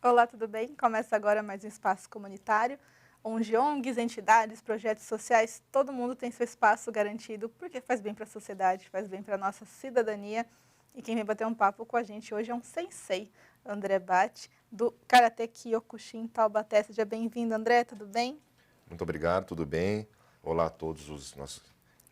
Olá, tudo bem? Começa agora mais um espaço comunitário, onde ONGs, entidades, projetos sociais, todo mundo tem seu espaço garantido, porque faz bem para a sociedade, faz bem para a nossa cidadania. E quem vem bater um papo com a gente hoje é um sensei, André Bate, do Karatê Kyokushin Taubaté. Seja bem-vindo, André, tudo bem? Muito obrigado, tudo bem? Olá a todos os nossos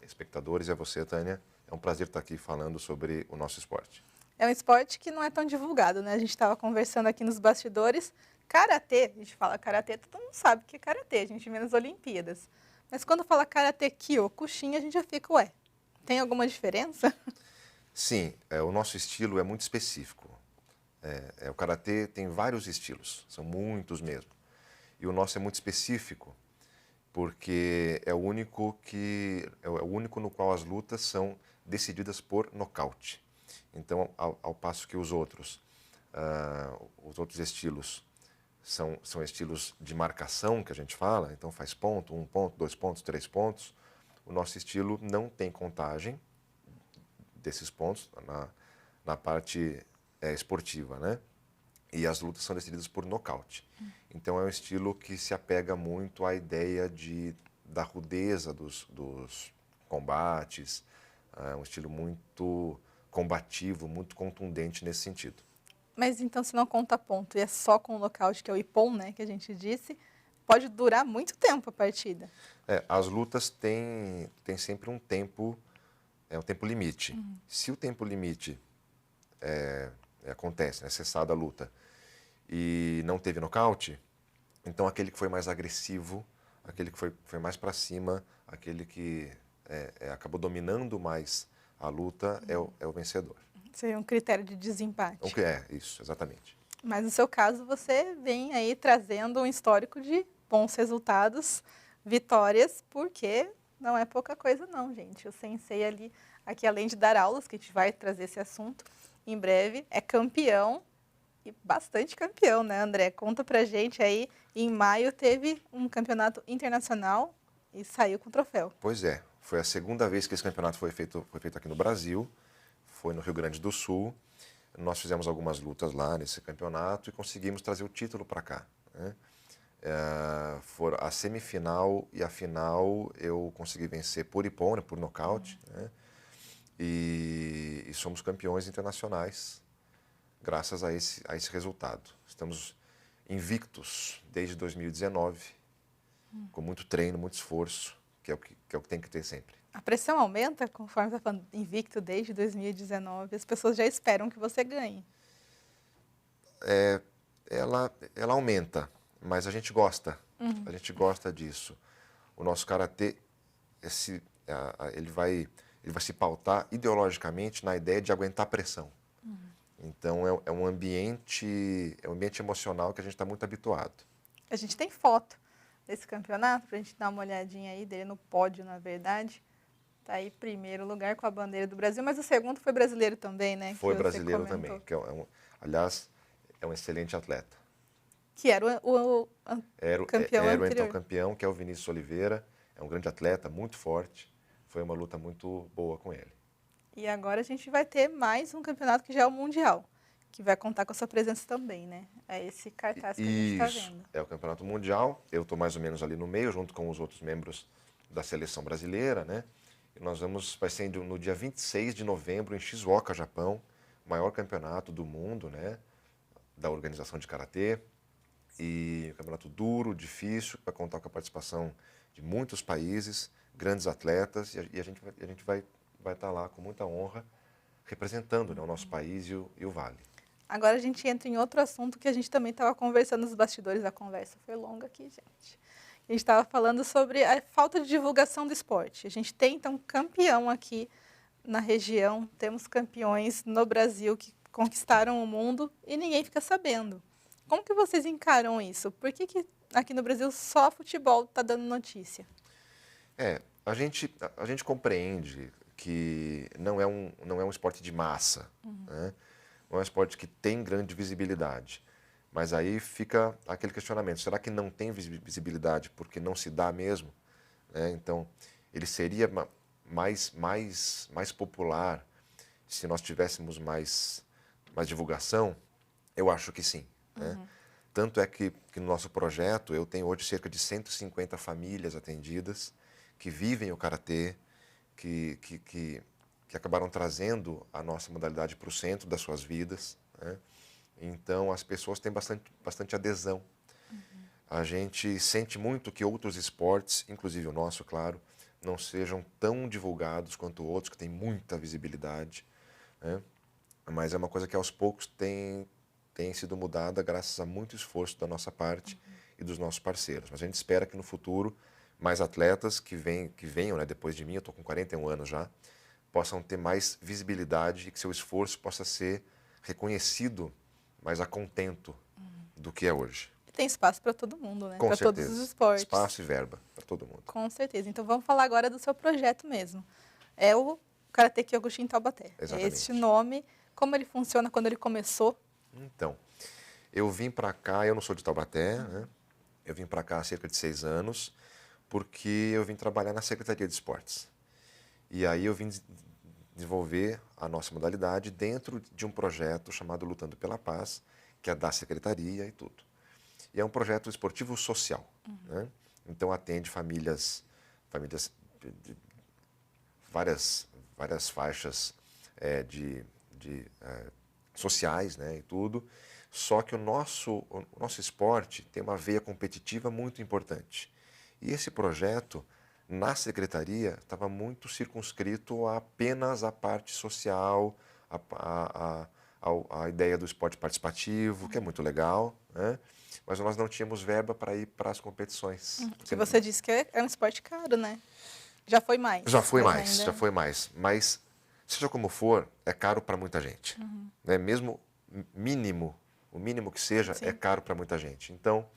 espectadores e a você, Tânia. É um prazer estar aqui falando sobre o nosso esporte. É um esporte que não é tão divulgado, né? A gente estava conversando aqui nos bastidores. Karatê, a gente fala karatê, todo mundo sabe que é karatê, a gente vê nas Olimpíadas. Mas quando fala karatê Kyokushin, a gente já fica, ué, tem alguma diferença? Sim, o nosso estilo é muito específico. O karatê tem vários estilos, são muitos mesmo. E o nosso é muito específico porque é o único no qual as lutas são decididas por nocaute. Então, ao passo que os outros estilos são estilos de marcação, que a gente fala, então faz ponto, 1 ponto, 2 pontos, 3 pontos, o nosso estilo não tem contagem desses pontos na parte esportiva, né? E as lutas são decididas por nocaute. Então, é um estilo que se apega muito à ideia da rudeza dos combates, é um estilo muito combativo, muito contundente nesse sentido. Mas então, se não conta ponto e é só com o nocaute, que é o ippon, né, que a gente disse, pode durar muito tempo a partida. As lutas têm sempre um tempo limite. Se o tempo limite acontece, né, cessada a luta, e não teve nocaute, então aquele que foi mais agressivo, aquele que foi mais para cima, aquele que acabou dominando mais a luta é o vencedor. Seria um critério de desempate. Isso, exatamente. Mas no seu caso, você vem aí trazendo um histórico de bons resultados, vitórias, porque não é pouca coisa não, gente. O sensei ali, aqui além de dar aulas, que a gente vai trazer esse assunto em breve, é campeão, e bastante campeão, né, André? Conta pra gente aí, em maio teve um campeonato internacional e saiu com troféu. Pois é, foi a segunda vez que esse campeonato foi feito aqui no Brasil, foi no Rio Grande do Sul. Nós fizemos algumas lutas lá nesse campeonato e conseguimos trazer o título para cá, né? For a semifinal e a final eu consegui vencer por ippon, né, por nocaute, né? E somos campeões internacionais graças a esse resultado. Estamos invictos desde 2019, com muito treino, muito esforço, que é o que tem que ter sempre. A pressão aumenta conforme está falando invicto desde 2019. As pessoas já esperam que você ganhe. Ela aumenta, mas a gente gosta. A gente gosta disso. O nosso karatê, ele vai se pautar ideologicamente na ideia de aguentar pressão. Então, é um ambiente emocional que a gente está muito habituado. A gente tem foto desse campeonato, para a gente dar uma olhadinha aí dele no pódio, na verdade. Está aí primeiro lugar com a bandeira do Brasil, mas o segundo foi brasileiro também, né? Foi brasileiro também, que aliás, é um excelente atleta. Que era o campeão Era o anterior. então campeão, que é o Vinícius Oliveira, é um grande atleta, muito forte. Foi uma luta muito boa com ele. E agora a gente vai ter mais um campeonato que já é o Mundial, que vai contar com a sua presença também, né? É esse cartaz que a gente está vendo. É o Campeonato Mundial. Eu estou mais ou menos ali no meio, junto com os outros membros da seleção brasileira, né? E vai ser no dia 26 de novembro, em Shizuoka, Japão, o maior campeonato do mundo, né? Da organização de karatê. E um campeonato duro, difícil, vai contar com a participação de muitos países, grandes atletas, e a gente vai estar lá com muita honra, representando, né, o nosso país e o Vale. Agora a gente entra em outro assunto que a gente também estava conversando nos bastidores. A conversa foi longa aqui, gente. A gente estava falando sobre a falta de divulgação do esporte. A gente tem, então, campeão aqui na região, temos campeões no Brasil que conquistaram o mundo e ninguém fica sabendo. Como que vocês encaram isso? Por que aqui no Brasil só futebol está dando notícia? A gente compreende que não é um esporte de massa, né? Não é um esporte que tem grande visibilidade. Mas aí fica aquele questionamento, será que não tem visibilidade porque não se dá mesmo? né? Então, ele seria mais popular se nós tivéssemos mais divulgação? Eu acho que sim, né? Tanto é que no nosso projeto eu tenho hoje cerca de 150 famílias atendidas que vivem o karatê, que acabaram trazendo a nossa modalidade para o centro das suas vidas, né? Então, as pessoas têm bastante adesão. A gente sente muito que outros esportes, inclusive o nosso, claro, não sejam tão divulgados quanto outros, que têm muita visibilidade, né? Mas é uma coisa que aos poucos tem sido mudada graças a muito esforço da nossa parte e dos nossos parceiros. Mas a gente espera que no futuro mais atletas que venham, né, depois de mim, eu estou com 41 anos já, possam ter mais visibilidade e que seu esforço possa ser reconhecido mais a contento do que é hoje. Tem espaço para todo mundo, né? Com Para todos certeza. os esportes. Espaço e verba para todo mundo. Com certeza. Então vamos falar agora do seu projeto mesmo. É o Karate Kyokushin Taubaté. Exatamente. É este nome. Como ele funciona quando ele começou? Então, eu vim para cá, eu não sou de Taubaté, né? Eu vim para cá há cerca de 6 anos, porque eu vim trabalhar na Secretaria de Esportes. E aí eu vim desenvolver a nossa modalidade dentro de um projeto chamado Lutando pela Paz, que é da Secretaria e tudo. E é um projeto esportivo social, né? Então atende famílias de várias faixas sociais, né, e tudo. Só que o nosso esporte tem uma veia competitiva muito importante. E esse projeto, na secretaria, estava muito circunscrito a apenas à parte social, a ideia do esporte participativo, que é muito legal, né? Mas nós não tínhamos verba para ir para as competições. Que você disse que é um esporte caro, né? Já foi mais. Já foi mais. Mas, seja como for, é caro para muita gente. Né? Mesmo o mínimo que seja, Sim. é caro para muita gente. Então,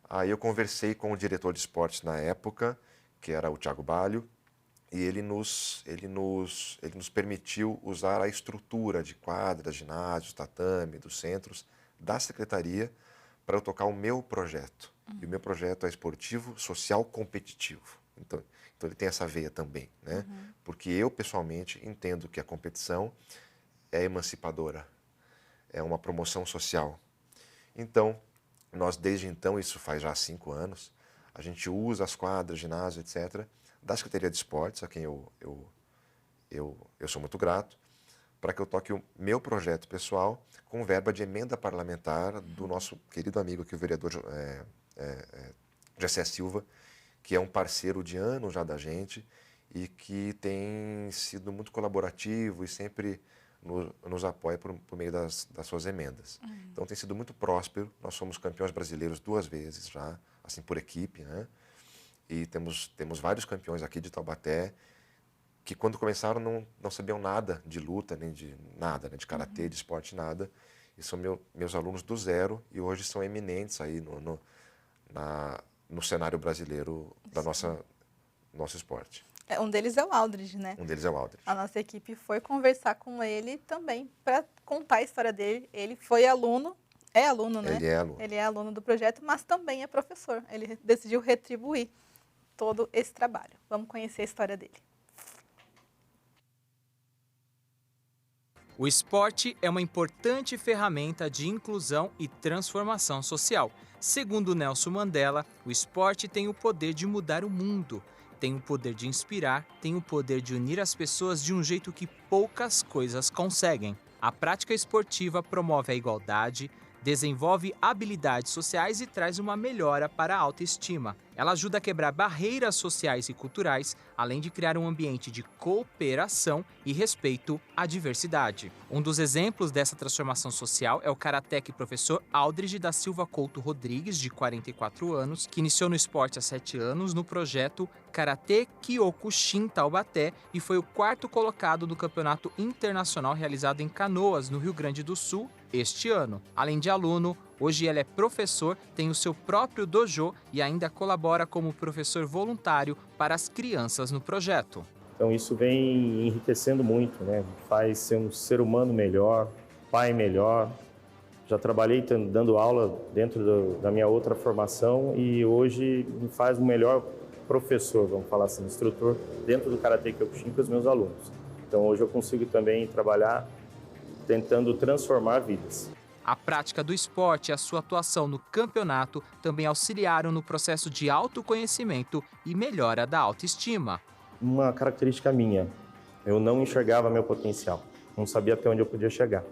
aí eu conversei com o diretor de esportes na época, que era o Thiago Balho, e ele nos permitiu usar a estrutura de quadras, ginásios, tatame, dos centros da secretaria para eu tocar o meu projeto. E o meu projeto é esportivo, social, competitivo. Então ele tem essa veia também, né? Porque eu, pessoalmente, entendo que a competição é emancipadora, é uma promoção social. Então, nós desde então, isso faz já 5 anos, a gente usa as quadras, ginásio, etc., da Secretaria de Esportes, a quem eu sou muito grato, para que eu toque o meu projeto pessoal com verba de emenda parlamentar do nosso querido amigo aqui, o vereador Jessé Silva, que é um parceiro de anos já da gente e que tem sido muito colaborativo e sempre nos apoia por meio das suas emendas. Então tem sido muito próspero, nós somos campeões brasileiros 2 vezes já, assim por equipe, né? E temos vários campeões aqui de Taubaté que quando começaram não sabiam nada de luta, nem de nada, né? De karatê, de esporte, nada. E são meus alunos do zero e hoje são eminentes aí no cenário brasileiro da nosso esporte. Um deles é o Aldridge, né? Um deles é o Aldridge. A nossa equipe foi conversar com ele também para contar a história dele. Ele foi aluno, é aluno, né? Ele é aluno. Ele é aluno do projeto, mas também é professor. Ele decidiu retribuir todo esse trabalho. Vamos conhecer a história dele. O esporte é uma importante ferramenta de inclusão e transformação social. Segundo Nelson Mandela, o esporte tem o poder de mudar o mundo, tem o poder de inspirar, tem o poder de unir as pessoas de um jeito que poucas coisas conseguem. A prática esportiva promove a igualdade, desenvolve habilidades sociais e traz uma melhora para a autoestima. Ela ajuda a quebrar barreiras sociais e culturais, além de criar um ambiente de cooperação e respeito à diversidade. Um dos exemplos dessa transformação social é o karateca professor Aldridge da Silva Couto Rodrigues, de 44 anos, que iniciou no esporte há 7 anos no projeto Karate Kyokushin Taubaté e foi o 4º colocado no campeonato internacional realizado em Canoas, no Rio Grande do Sul, este ano. Além de aluno, hoje ele é professor, tem o seu próprio dojo e ainda colabora como professor voluntário para as crianças no projeto. Então isso vem enriquecendo muito, né? Faz ser um ser humano melhor, pai melhor. Já trabalhei dando aula dentro da minha outra formação e hoje me faz um melhor professor, vamos falar assim, instrutor dentro do Karatê Kyokushin para os meus alunos. Então hoje eu consigo também trabalhar tentando transformar vidas. A prática do esporte e a sua atuação no campeonato também auxiliaram no processo de autoconhecimento e melhora da autoestima. Uma característica minha, eu não enxergava meu potencial, não sabia até onde eu podia chegar.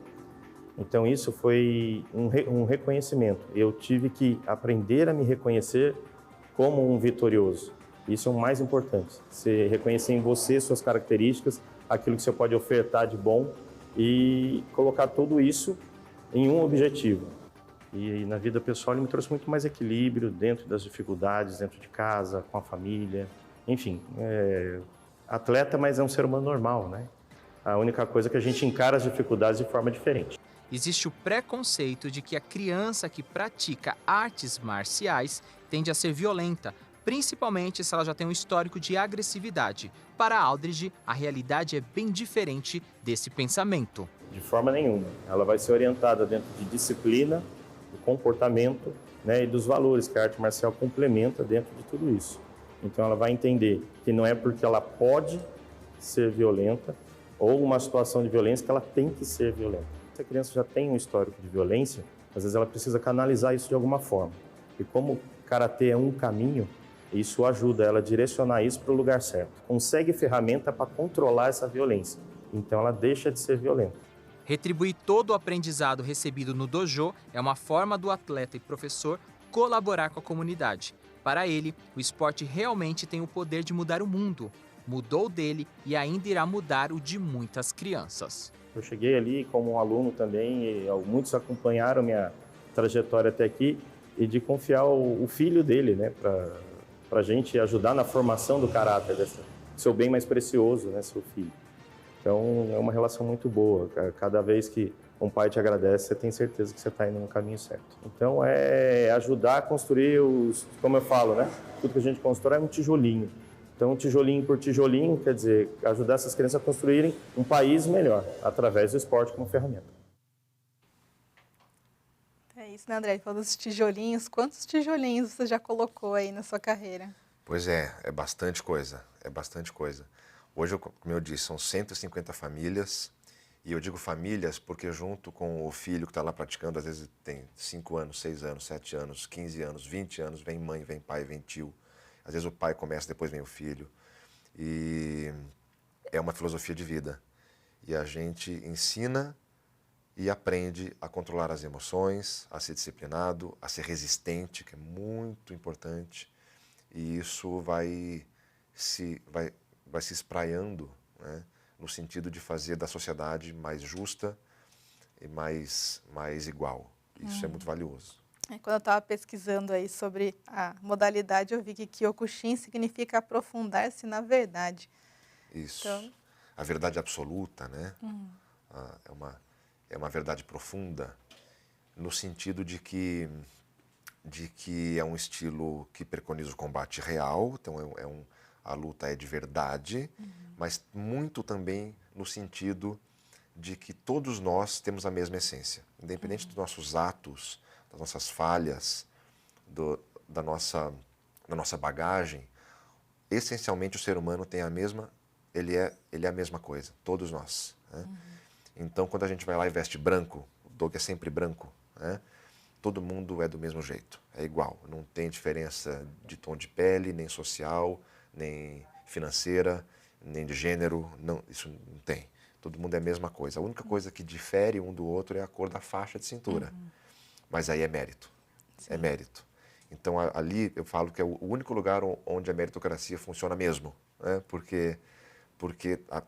Então isso foi um reconhecimento. Eu tive que aprender a me reconhecer como um vitorioso. Isso é o mais importante. Você reconhecer em você suas características, aquilo que você pode ofertar de bom e colocar tudo isso em um objetivo. E na vida pessoal ele me trouxe muito mais equilíbrio dentro das dificuldades, dentro de casa, com a família. Enfim, atleta, mas é um ser humano normal, né? A única coisa é que a gente encara as dificuldades de forma diferente. Existe o preconceito de que a criança que pratica artes marciais tende a ser violenta, principalmente se ela já tem um histórico de agressividade. Para Aldridge, a realidade é bem diferente desse pensamento. De forma nenhuma. Ela vai ser orientada dentro de disciplina, do comportamento, né, e dos valores que a arte marcial complementa dentro de tudo isso. Então ela vai entender que não é porque ela pode ser violenta ou uma situação de violência que ela tem que ser violenta. Se a criança já tem um histórico de violência, às vezes ela precisa canalizar isso de alguma forma. E como o karatê é um caminho, isso ajuda ela a direcionar isso para o lugar certo. Consegue ferramenta para controlar essa violência. Então ela deixa de ser violenta. Retribuir todo o aprendizado recebido no dojo é uma forma do atleta e professor colaborar com a comunidade. Para ele, o esporte realmente tem o poder de mudar o mundo. Mudou o dele e ainda irá mudar o de muitas crianças. Eu cheguei ali como um aluno também, e muitos acompanharam minha trajetória até aqui, e de confiar o filho dele, né, para a gente ajudar na formação do caráter, seu bem mais precioso, né, seu filho. Então é uma relação muito boa. Cada vez que um pai te agradece, você tem certeza que você está indo no caminho certo. Então é ajudar a construir como eu falo, né? Tudo que a gente constrói é um tijolinho. Então tijolinho por tijolinho, quer dizer, ajudar essas crianças a construírem um país melhor, através do esporte como ferramenta. É isso, né, André? Falando dos tijolinhos, quantos tijolinhos você já colocou aí na sua carreira? Pois é bastante coisa, Hoje, como eu disse, são 150 famílias, e eu digo famílias porque junto com o filho que está lá praticando, às vezes tem 5 anos, 6 anos, 7 anos, 15 anos, 20 anos, vem mãe, vem pai, vem tio. Às vezes o pai começa, depois vem o filho. E é uma filosofia de vida. E a gente ensina e aprende a controlar as emoções, a ser disciplinado, a ser resistente, que é muito importante. E isso vai se espraiando, né, no sentido de fazer da sociedade mais justa e mais igual. Isso é muito valioso. Quando eu estava pesquisando aí sobre a modalidade, eu vi que Kyokushin significa aprofundar-se na verdade. Isso. Então... A verdade absoluta, né? É uma verdade profunda, no sentido de que é um estilo que preconiza o combate real, então a luta é de verdade, mas muito também no sentido de que todos nós temos a mesma essência, independente dos nossos atos, das nossas falhas, da nossa bagagem. Essencialmente o ser humano tem ele é a mesma coisa, todos nós, né? Então quando a gente vai lá e veste branco, o Doug é sempre branco, né? Todo mundo é do mesmo jeito, é igual, não tem diferença de tom de pele, nem social, nem financeira, nem de gênero, não, isso não tem. Todo mundo é a mesma coisa. A única coisa que difere um do outro é a cor da faixa de cintura. Mas aí é mérito. Sim. É mérito. Então ali eu falo que é o único lugar onde a meritocracia funciona mesmo, né? Porque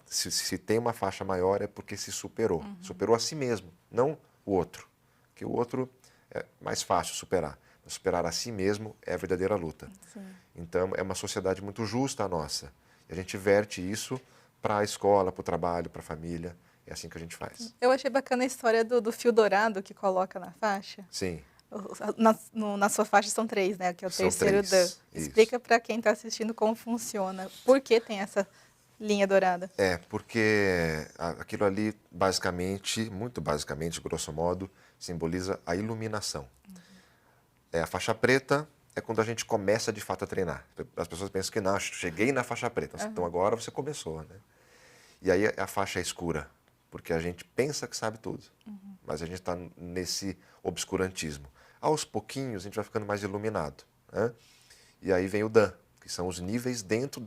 se tem uma faixa maior é porque se superou. Superou a si mesmo, não o outro. Que o outro é mais fácil superar. Mas superar a si mesmo é a verdadeira luta. Sim. Então é uma sociedade muito justa a nossa. E a gente verte isso para a escola, para o trabalho, para a família. É assim que a gente faz. Eu achei bacana a história do fio dourado que coloca na faixa. Sim. Na sua faixa são 3, né? Que é o são terceiro 3. dan. Isso. Explica para quem está assistindo como funciona. Por que tem essa linha dourada? Porque aquilo ali, basicamente, muito basicamente, grosso modo, simboliza a iluminação. A faixa preta é quando a gente começa de fato a treinar. As pessoas pensam que não, cheguei na faixa preta, então agora você começou, né? E aí a faixa é escura, porque a gente pensa que sabe tudo, mas a gente está nesse obscurantismo. Aos pouquinhos a gente vai ficando mais iluminado, né? E aí vem o Dan, que são os níveis dentro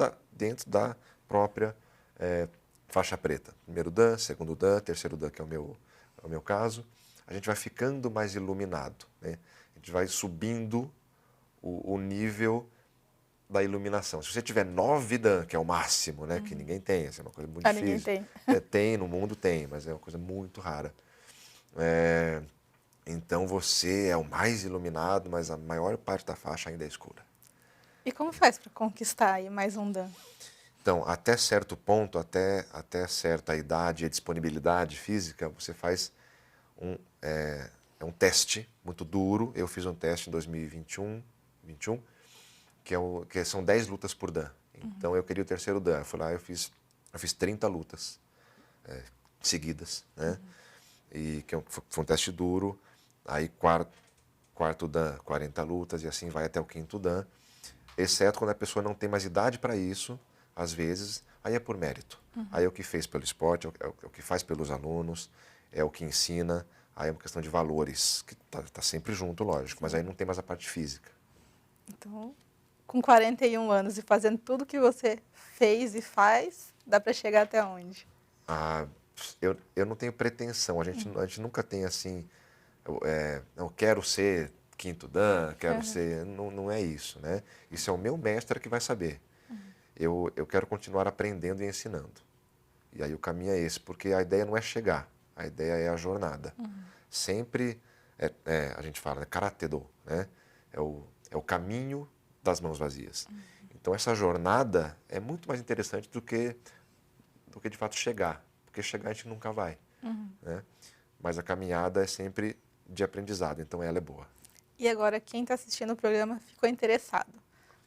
da própria faixa preta. Primeiro Dan, segundo Dan, terceiro Dan, que é o meu caso. A gente vai ficando mais iluminado, né? A gente vai subindo o nível da iluminação. Se você tiver 9 Dan, que é o máximo, né? Que ninguém tem, essa é uma coisa muito difícil. Ninguém tem. Tem, no mundo tem, mas é uma coisa muito rara. Então você é o mais iluminado, mas a maior parte da faixa ainda é escura. E como faz para conquistar aí mais um Dan? Então, até certo ponto, até certa idade e disponibilidade física, você faz um teste muito duro. Eu fiz um teste em 2021, que são 10 lutas por Dan. Então, eu queria o terceiro Dan. Eu fui lá, eu fiz 30 lutas seguidas, né? E que foi um teste duro. Aí, quarto Dan, 40 lutas, e assim vai até o quinto Dan. Exceto quando a pessoa não tem mais idade para isso, às vezes, aí é por mérito. Aí é o que fez pelo esporte, é o que faz pelos alunos, é o que ensina, aí é uma questão de valores, que tá sempre junto, lógico, mas aí não tem mais a parte física. Então, com 41 anos e fazendo tudo que você fez e faz, dá para chegar até onde? Eu não tenho pretensão, a gente nunca tem assim, eu quero ser quinto Dan, quero ser... Não é isso, né? Isso é o meu mestre que vai saber. Eu quero continuar aprendendo e ensinando. E aí o caminho é esse, porque a ideia não é chegar, a ideia é a jornada. Sempre, a gente fala, né, Karate-do, né? É o caminho das mãos vazias. Então essa jornada é muito mais interessante do que de fato chegar, porque chegar a gente nunca vai, né? Mas a caminhada é sempre de aprendizado, então ela é boa. E agora, quem está assistindo o programa ficou interessado.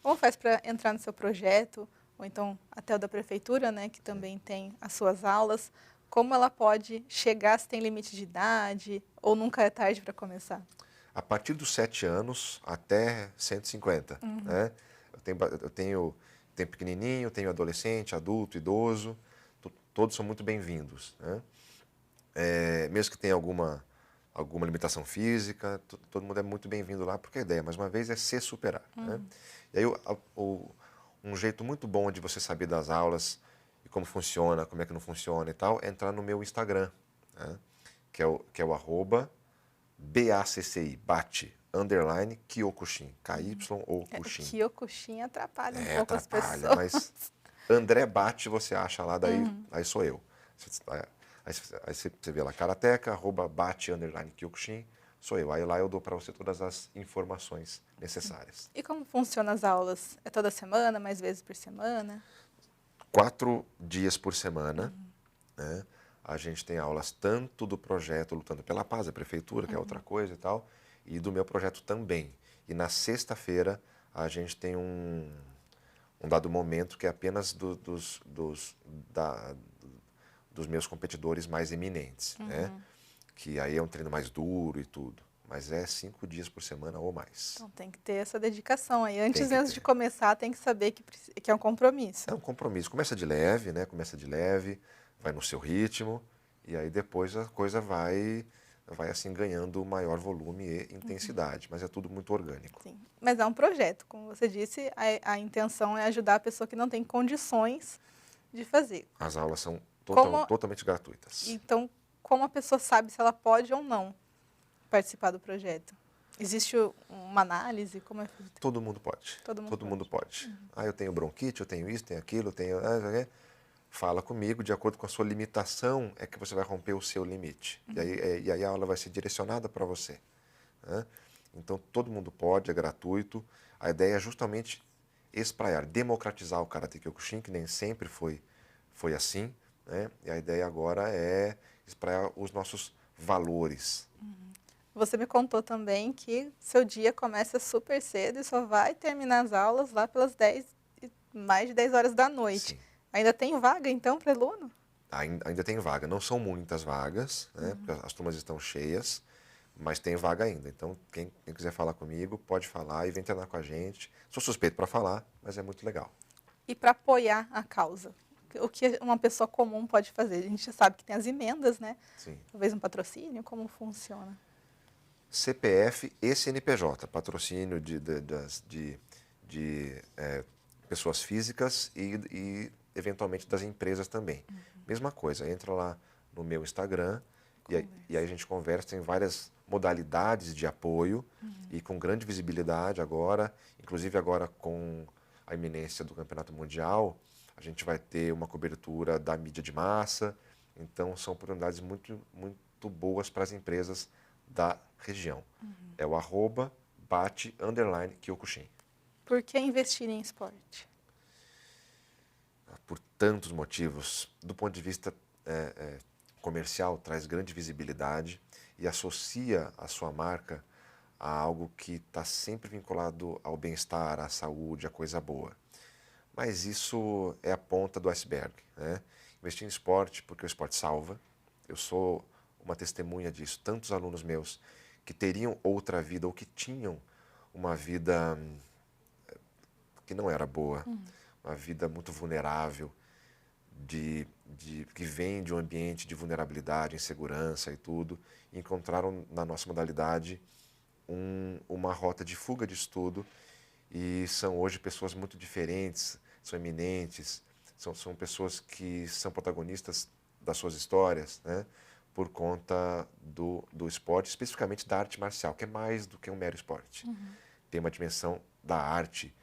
Como faz para entrar no seu projeto, ou então até o da prefeitura, né, que também tem as suas aulas, como ela pode chegar, se tem limite de idade, ou nunca é tarde para começar? A partir dos 7 anos até 150, né? Eu tenho pequenininho, tenho adolescente, adulto, idoso, todos são muito bem-vindos, né? Mesmo que tenha alguma limitação física, todo mundo é muito bem-vindo lá, porque a ideia, mais uma vez, é se superar, né? E aí, um jeito muito bom de você saber das aulas e como funciona, como é que não funciona e tal, é entrar no meu Instagram, né? Que é o @BACCI, bate, _ Kyokushin, Kyokushin. Kyokushin atrapalha um pouco atrapalha, as pessoas. mas André Bate você acha lá, daí aí sou eu. Aí você vê lá, Karateka, @bate, _ Kyokushin, sou eu. Aí lá eu dou para você todas as informações necessárias. E como funcionam as aulas? É toda semana, mais vezes por semana? 4 dias por semana, né? A gente tem aulas tanto do projeto Lutando pela Paz, da prefeitura, que é outra coisa e tal, e do meu projeto também. E na sexta-feira a gente tem um dado momento que é apenas dos meus competidores mais eminentes, né? Que aí é um treino mais duro e tudo. Mas é 5 dias por semana ou mais. Então tem que ter essa dedicação aí. Antes ter. de começar, tem que saber que é um compromisso. É um compromisso. Começa de leve, né? Começa de leve, vai no seu ritmo, e aí depois a coisa vai assim ganhando maior volume e intensidade. Mas é tudo muito orgânico. Sim. Mas é um projeto. Como você disse, a intenção é ajudar a pessoa que não tem condições de fazer. As aulas são totalmente gratuitas. Então, como a pessoa sabe se ela pode ou não participar do projeto? Existe uma análise? Como é feito? Todo mundo pode. Todo mundo pode. Eu tenho bronquite, eu tenho isso, tenho aquilo, tenho... Fala comigo, de acordo com a sua limitação, é que você vai romper o seu limite. E aí a aula vai ser direcionada para você, né? Então, todo mundo pode, é gratuito. A ideia é justamente espraiar, democratizar o Karate Kyokushin, que nem sempre foi assim, né? E a ideia agora é espraiar os nossos valores. Você me contou também que seu dia começa super cedo e só vai terminar as aulas lá pelas mais de 10 horas da noite. Sim. Ainda tem vaga, então, para aluno? Ainda tem vaga. Não são muitas vagas, né? Porque as turmas estão cheias, Mas tem vaga ainda. Então, quem quiser falar comigo, pode falar e vem treinar com a gente. Sou suspeito para falar, mas é muito legal. E para apoiar a causa, o que uma pessoa comum pode fazer? A gente sabe que tem as emendas, né? Sim. Talvez um patrocínio, como funciona? CPF e CNPJ, patrocínio de pessoas físicas e, eventualmente, das empresas também. Mesma coisa, entra lá no meu Instagram e aí a gente conversa, tem várias modalidades de apoio e com grande visibilidade agora, inclusive agora com a iminência do Campeonato Mundial, a gente vai ter uma cobertura da mídia de massa, então são oportunidades muito, muito boas para as empresas da região. É o @bate_Kyokushin. Por que investir em esporte? Por tantos motivos. Do ponto de vista comercial, traz grande visibilidade e associa a sua marca a algo que está sempre vinculado ao bem-estar, à saúde, à coisa boa. Mas isso é a ponta do iceberg, né? Investir em esporte porque o esporte salva. Eu sou uma testemunha disso. Tantos alunos meus que teriam outra vida ou que tinham uma vida que não era boa, uma vida muito vulnerável, que vem de um ambiente de vulnerabilidade, insegurança e tudo, e encontraram na nossa modalidade uma rota de fuga de estudo e são hoje pessoas muito diferentes, são eminentes, são pessoas que são protagonistas das suas histórias, né, por conta do esporte, especificamente da arte marcial, que é mais do que um mero esporte. Tem uma dimensão da arte,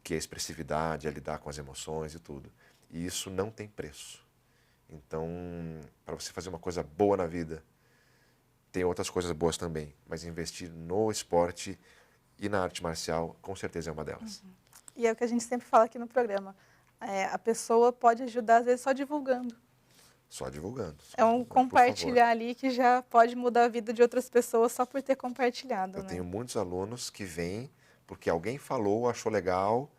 que é a expressividade, é lidar com as emoções e tudo. E isso não tem preço. Então, para você fazer uma coisa boa na vida, tem outras coisas boas também, mas investir no esporte e na arte marcial, com certeza é uma delas. E é o que a gente sempre fala aqui no programa. A pessoa pode ajudar, às vezes, só divulgando. Só divulgando. É um compartilhar ali que já pode mudar a vida de outras pessoas só por ter compartilhado. Eu né? tenho muitos alunos que vêm porque alguém falou, achou legal,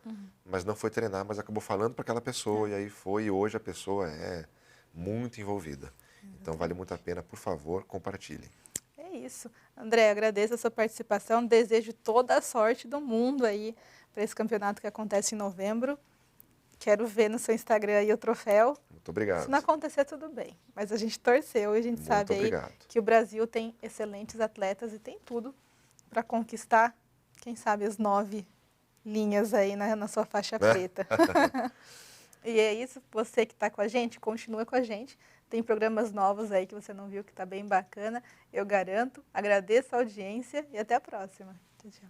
mas não foi treinar, mas acabou falando para aquela pessoa, e aí foi, e hoje a pessoa é muito envolvida. Então vale muito a pena, por favor, compartilhem. É isso. André, agradeço a sua participação, desejo toda a sorte do mundo aí para esse campeonato que acontece em novembro. Quero ver no seu Instagram aí o troféu. Muito obrigado. Se não acontecer, tudo bem. Mas a gente torceu e a gente Muito sabe obrigado. aí que o Brasil tem excelentes atletas e tem tudo para conquistar, quem sabe, as 9 linhas aí na sua faixa preta. E é isso, você que está com a gente, continua com a gente. Tem programas novos aí que você não viu, que está bem bacana. Eu garanto. Agradeço a audiência e até a próxima. Tchau, tchau.